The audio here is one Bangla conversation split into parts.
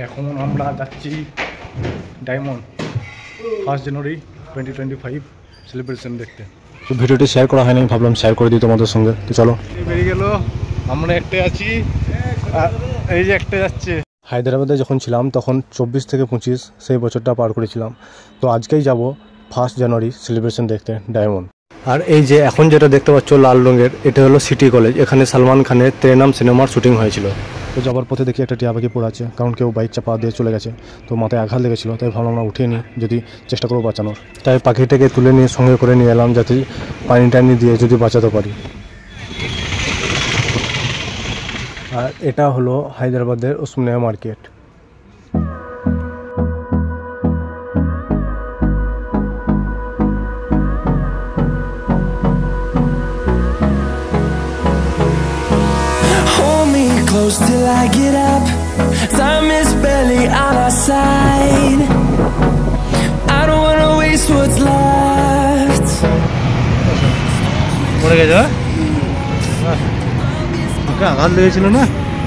এখন আমরা যাচ্ছি ডায়মন্ড 1 জানুয়ারি 2025 সেলিব্রেশন দেখতে। তো ভিডিওটি শেয়ার করা হয়নি, ভাবলাম শেয়ার করে দিই তোমাদের সঙ্গে। তো চলো, বেরিয়ে গেল। আমরা একটা আছি আর এই যে একটা যাচ্ছে। হায়দ্রাবাদে যখন ছিলাম তখন 24 থেকে 25 সেই বছরটা পার করেছিলাম। তো আজকেই যাব 1 জানুয়ারি সেলিব্রেশন দেখতে ডায়মন্ড। আর এই যে এখন যেটা দেখতে পাচ্ছ লাল রঙের, এটা হলো সিটি কলেজ। এখানে সালমান খানের ত্রেনাম সিনেমার শুটিং হয়েছিল। তো যাবার পথে দেখি একটা টিয়া পাখি পড়ে আছে, কারণ কেউ বাইক চাপা দিয়ে চলে গেছে। তো মাথায় আঘাত লেগেছিলো, তাই ভাবলাম না উঠিয়ে নিই, যদি চেষ্টা করবো বাঁচানোর। তাই পাখিটাকে তুলে নিয়ে সঙ্গে করে নিয়ে এলাম, যাতে পানি টানি দিয়ে যদি বাঁচাতে পারি। আর এটা হলো হায়দ্রাবাদের Osmania market. Till I get up, time is barely on our side. I don't wanna waste what's left. পড়ে গেছে আঘাত লেগেছিল না?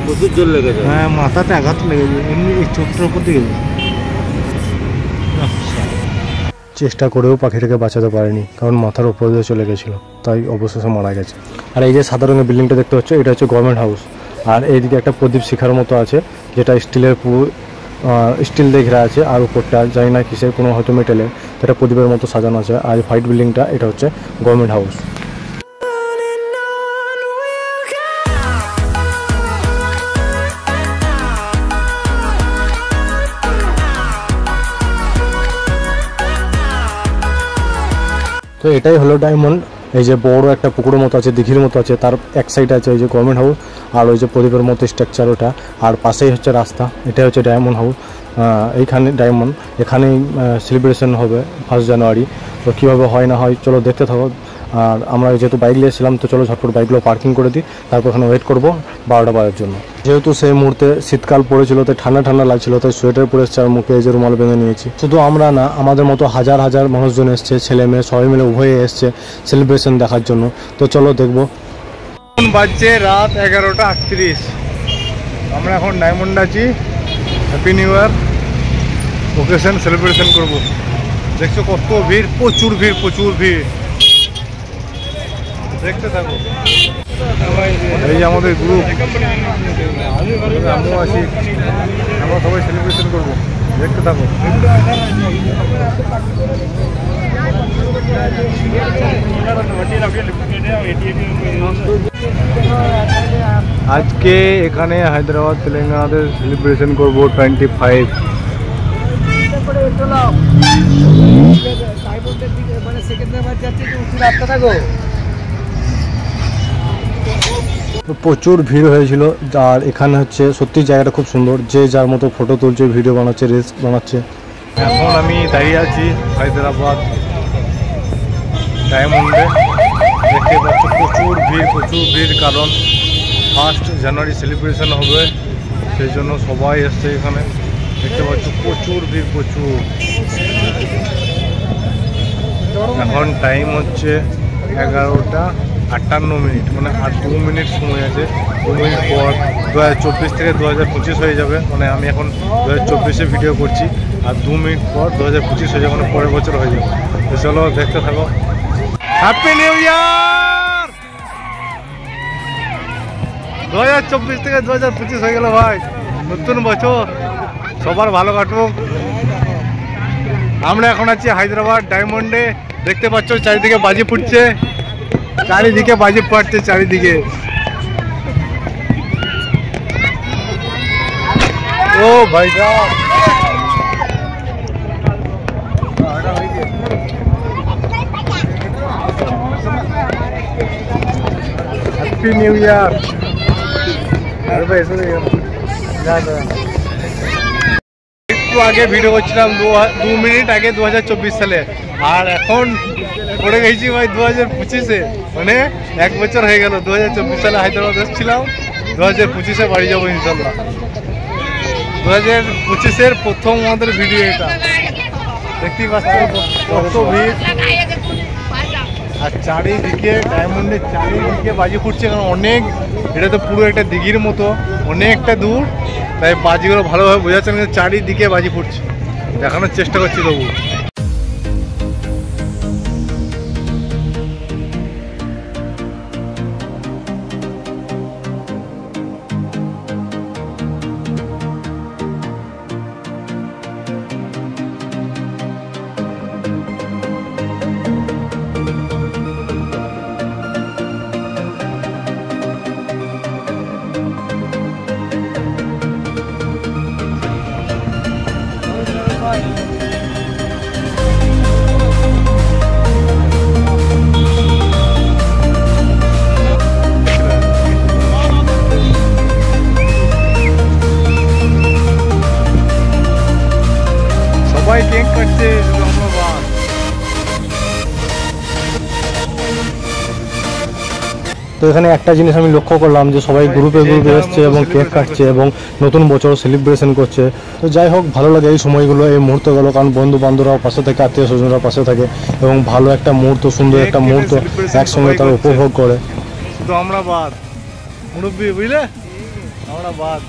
প্রচুর জোর লেগেছে। হ্যাঁ, মাথাতে আঘাত লেগেছে, এমনি এই চোখটার উপর দিয়ে গেছে। চেষ্টা করেও পাখিটাকে বাঁচাতে পারেনি, কারণ মাথার উপর দিয়ে চলে গেছিলো, তাই অবশেষে মারা গেছে। আর এই যে সাদা রঙের বিল্ডিংটা দেখতে পাচ্ছ, এটা হচ্ছে গভর্নমেন্ট হাউস। আর এইদিকে একটা প্রদীপ শিখার মতো আছে, যেটা স্টিলের পুরো স্টিল দিয়ে ঘেরা আছে। আর উপরটা জানি না কিসের, কোনো হয়তো মেটেলের, এটা প্রদীপের মতো সাজানো আছে। আর হোয়াইট বিল্ডিংটা, এটা হচ্ছে গভর্নমেন্ট হাউস। তো এটাই হলো ডায়মন্ড। এই যে বড় একটা পুকুরের মতো আছে, দিঘির মতো আছে, তার এক সাইডে আছে ওই যে গভর্নমেন্ট হাউস, আর ওই যে প্রদীপের মতো স্ট্রাকচার ওটা, আর পাশেই হচ্ছে রাস্তা। এটাই হচ্ছে ডায়মন্ড হাউস। এইখানে ডায়মন্ড, এখানেই সেলিব্রেশন হবে 1 জানুয়ারি। তো কীভাবে হয় না হয় চলো দেখতে থাকো। আর আমরা যেহেতু বাইক নিয়েছিলাম, তো চলো ঝটপট বাইকগুলো পার্কিং করে দিই, তারপর এখানে ওয়েট করবো 12টা বাজার জন্য। যেহেতু সেই মুহূর্তে শীতকাল পড়েছিল, তাই ঠান্ডা ঠান্ডা লাগছিল, তাই সোয়েটার পরে এসছে আর মুখে এই যে রুমাল বেঁধে নিয়েছি। শুধু আমরা না, আমাদের মতো হাজার হাজার মানুষজন এসছে, ছেলে মেয়ে সবাই মিলে উভয়ে এসছে সেলিব্রেশন দেখার জন্য। তো চলো দেখবো। বাজছে রাত 11:38। আমরা এখন ডায়মন্ড আছি, happy new year occasion celebration করব। দেখছো কত ভিড়, প্রচুর ভিড়, প্রচুর ভিড়। দেখতে থাকো। এই যে আমাদের গ্রুপ, আমিও আছি, আমরা সবাই সেলিব্রেশন করবো। দেখতে থাকো। আজকে এখানে হায়দ্রাবাদ তেলেঙ্গানাতে সেলিব্রেশন করব 25। প্রচুর ভিড় হয়েছিল। আর এখানে হচ্ছে সত্যি জায়গাটা খুব সুন্দর, যে যার মতো ফটো তুলছে, ভিডিও বানাচ্ছে, রিলস বানাচ্ছে। এখন আমি দাঁড়িয়ে আছি হায়দ্রাবাদ ডায়মন্ডে। দেখতে পাচ্ছি প্রচুর ভিড়, প্রচুর ভিড়, কারণ 1 জানুয়ারি সেলিব্রেশন হবে, সেই জন্য সবাই এসছে এখানে। দেখতে পাচ্ছি প্রচুর ভিড়, প্রচুর। এখন টাইম হচ্ছে 11:58, মানে আর 2 মিনিট সময় আছে। 2 মিনিট পর 2024 থেকে 2025 হয়ে যাবে। মানে আমি এখন 2024-এ ভিডিও করছি, আর 2 মিনিট পর 2025 হয়ে যাবে, মানে পরের বছর হয়ে যাবে। তো চলো দেখতে থাকো। Happy new year! 2024 থেকে 2025 হয়ে গেল ভাই, নতুন বছর, সবার ভালো কাটুক। আমরা এখন আছি হায়দ্রাবাদ ডায়মন্ডে। দেখতে পাচ্ছ চারিদিকে বাজি ফুটছে, চারিদিকে বাজি ফাটছে, চারিদিকে। ও ভাই সাহেব, হ্যাপি নিউ ইয়ার। একটু আগে ভিডিও করছিলাম 2 মিনিট আগে 2024 সালে, আর এখন পড়ে গেছি ভাই 2025-এ। মানে 1 বছর হয়ে গেল। 2024 সালে হায়দ্রাবাদ এসেছিলাম, 2025-এ বাড়ি যাবো ইনশাল্লাহ। 2025-এর প্রথম আমাদের ভিডিও এটা। দেখতেই পাচ্ছেন কত ভিড়, আর চারিদিকে ডায়মন্ডের চারিদিকে বাজি ফুটছে। কারণ অনেক, এটা তো পুরো একটা দিঘির মতো, অনেকটা দূর। তাই বাজিগুলো ভালোভাবে বোঝাচ্ছেন, কিন্তু চারিদিকে বাজি ফুটছে, দেখানোর চেষ্টা করছি তবু। সবাই কেক কাটছে, শুধু আমরা বাদ। তো এখানে একটা জিনিস আমি লক্ষ্য করলাম যে সবাই গ্রুপে গ্রুপে এসছে এবং কেক কাটছে এবং নতুন বছর সেলিব্রেশন করছে। তো যাই হোক, ভালো লাগে এই সময়গুলো, এই মুহূর্তগুলো, কারণ বন্ধু বান্ধবরাও পাশে থাকে, আত্মীয় স্বজনরা পাশে থাকে এবং ভালো একটা মুহূর্ত, সুন্দর একটা মুহূর্ত একসঙ্গে তারা উপভোগ করে। শুধু আমরা বাদ, মুরব্বী বুঝলে, আমরা বাদ।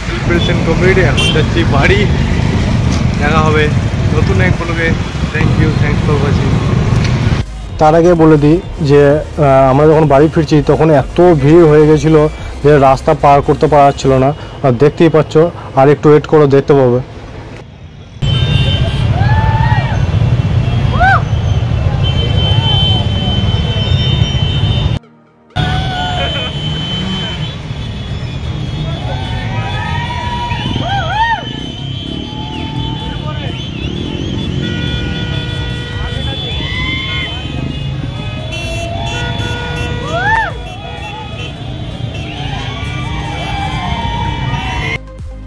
সেলিব্রেশন কমপ্লিট, এখন যাচ্ছি বাড়ি। দেখা হবে নতুন এক ব্লগে। Thanks for watching. তার আগে বলে দিই যে আমরা যখন বাড়ি ফিরছি তখন এত ভিড় হয়ে গেছিলো যে রাস্তা পার করতে পারা যাচ্ছিল না। আর দেখতেই পাচ্ছ, আর একটু ওয়েট করে দেখতে পাবে।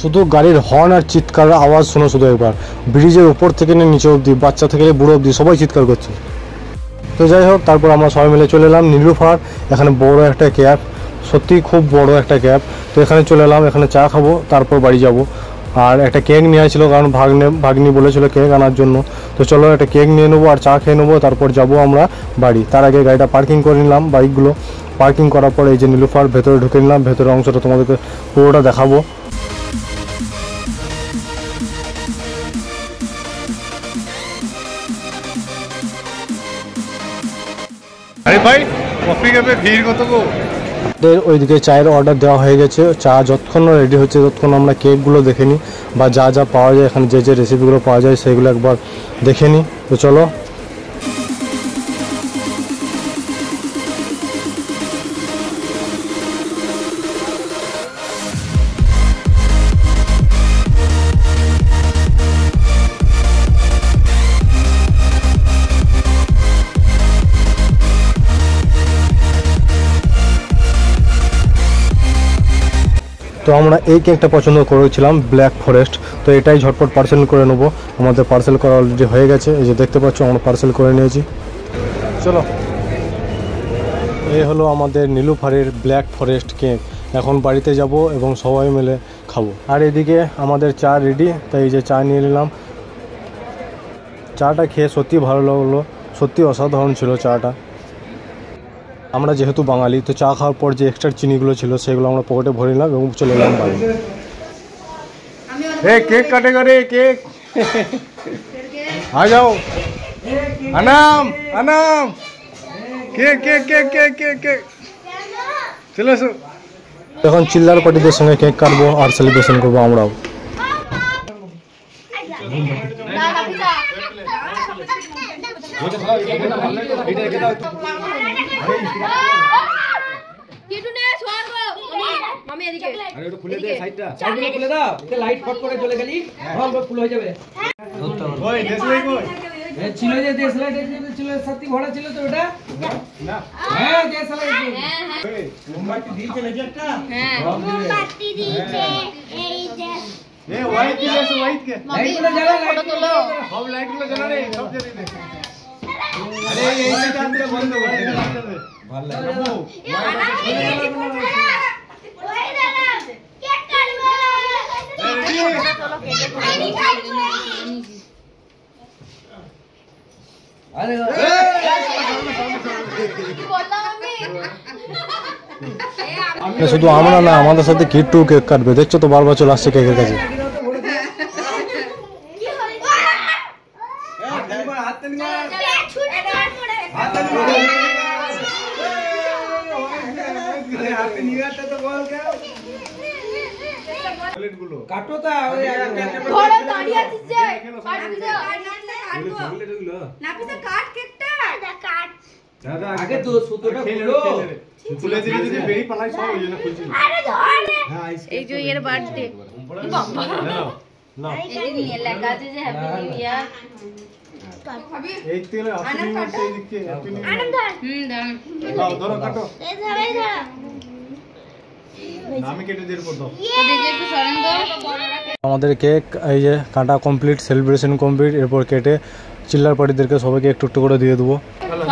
শুধু গাড়ির হর্ন আর চিৎকার আওয়াজ শোনো শুধু একবার। ব্রিজের উপর থেকে নিয়ে নিচে অবধি, বাচ্চা থেকে বুড়ো অবধি সবাই চিৎকার করছে। তো যাই হোক, তারপর আমরা সবাই মিলে চলে এলাম নীলুফার। এখানে বড় একটা ক্যাব, সত্যি খুব বড় একটা ক্যাব। তো এখানে চলে এলাম, এখানে চা খাবো, তারপর বাড়ি যাব। আর একটা কেক নিয়ে আসছিলো, কারণ ভাগ্নি বলেছিল কেক আনার জন্য। তো চলো একটা কেক নিয়ে নেবো আর চা খেয়ে নেবো, তারপর যাব আমরা বাড়ি। তার আগে গাড়িটা পার্কিং করে নিলাম, বাইকগুলো পার্কিং করার পর এই যে নীলুফার ভেতরে ঢুকে নিলাম। ভেতরের অংশটা তোমাদেরকে পুরোটা দেখাবো। আরে ভাই, কফি ক্যাপে ভিড় কত গো। ওইদিকে চায়ের অর্ডার দেওয়া হয়ে গেছে। চা যতক্ষণ রেডি হচ্ছে ততক্ষণ আমরা কেকগুলো দেখে নিই, বা যা যা পাওয়া যায় এখানে, যে রেসিপিগুলো পাওয়া যায় সেগুলো একবার দেখে নিই। তো চলো। তো আমরা এই কেকটা পছন্দ করেছিলাম, ব্ল্যাক ফরেস্ট। তো এটাই ঝটপট পার্সেল করে নেবো। আমাদের পার্সেল করা অলরেডি হয়ে গেছে, এই যে দেখতে পাচ্ছ আমরা পার্সেল করে নিয়েছি। চলো, এই হলো আমাদের নীলুফারের ব্ল্যাক ফরেস্ট কেক। এখন বাড়িতে যাব এবং সবাই মিলে খাবো। আর এদিকে আমাদের চা রেডি, তাই এই যে চা নিয়ে নিলাম। চাটা খেয়ে সত্যি ভালো লাগলো, সত্যি অসাধারণ ছিল চাটা। আমরা যেহেতু বাঙালি, তো চা খাওয়ার পর যে এক্সট্রা চিনিগুলো ছিল সেগুলো আমরা পকেটে ভরে নিলাম এবং চলে এলাম বাড়ি। কেক কাটেगा रे केक। आ जाओ अनाम अनाम cake cake cake cake cake cake चलो सो। এখন চিল্লার পার্টিদের সঙ্গে কেক কাটবো আর সেলিব্রেশন করবো আমরাও। মামি এদিকে আরে ওটা খুলে দে, সাইডটা খুলে দাও, এতে লাইট ফট করে জ্বলে গেলি সব ফুল হয়ে যাবে। ওই দেশলাই কই এ ছিল যে দেশলাই ছিল, সত্যি ঘোড়া ছিল তো ওটা না। হ্যাঁ দেশলাই, হ্যাঁ মোমবাতি দিয়েছে নাকি একটা? হ্যাঁ মোমবাতি দিয়েছে এই যে এ হোয়াইট কি আছে, হোয়াইট কে লাইটগুলো জ্বালা, ফটো তোলো, সব লাইটগুলো জ্বালা রে, সব জ্বালিয়ে দে। আরে এইটা বন্ধ করে দে। শুধু আমরা না, আমাদের সাথে কিট্টু কেক কাটবে, দেখছো তো বারবার চলে আসছে কেকের কাছে। আগে তো সুতোটা খুলো, খুলে দিলে যদি বেরি পালাই সব ওই জন্য খুলছি। এই যে এর বার্থডে বাবা না এই নিয়ে লেখা আছে যে হ্যাপি নিউ ইয়ার এই তেলে আপনি এই দিকে আপনি দাম দাও ধরো কাটো নামে কেটে দিয়ে পড় দাও। দেখি একটু সরেন তো আমাদের কেক এই যে কাটা কমপ্লিট, সেলিব্রেশন কমপ্লিট। এরপর কেটে চিল্লার পার্টিদেরকে সবাইকে একটু একটু করে দিয়ে দেবো।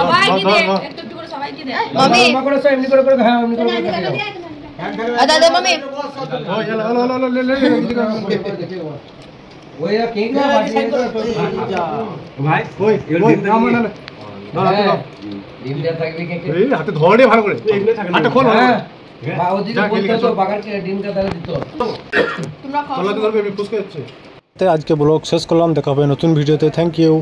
সবাইকে দে একটু একটু করে সবাইকে দে মামি এমনি করে সব এমনি করে হ্যাঁ এমনি করে দাদা মামি ও চলো হলো লে ওই কেক না বাটি ভাই ওই নাম না না ডিমটা থাকবে কেক এই হাতে ধরে ভালো করে হাতে খোল বা ওদিকে বলতো তো বাগান কে ডিমটা তাহলে দিত তোমরা খাও তোলা তো ধরবে আমি খুশ করছি। আজকে ব্লগ শেষ করলাম, দেখা হবে নতুন ভিডিওতে। Thank you.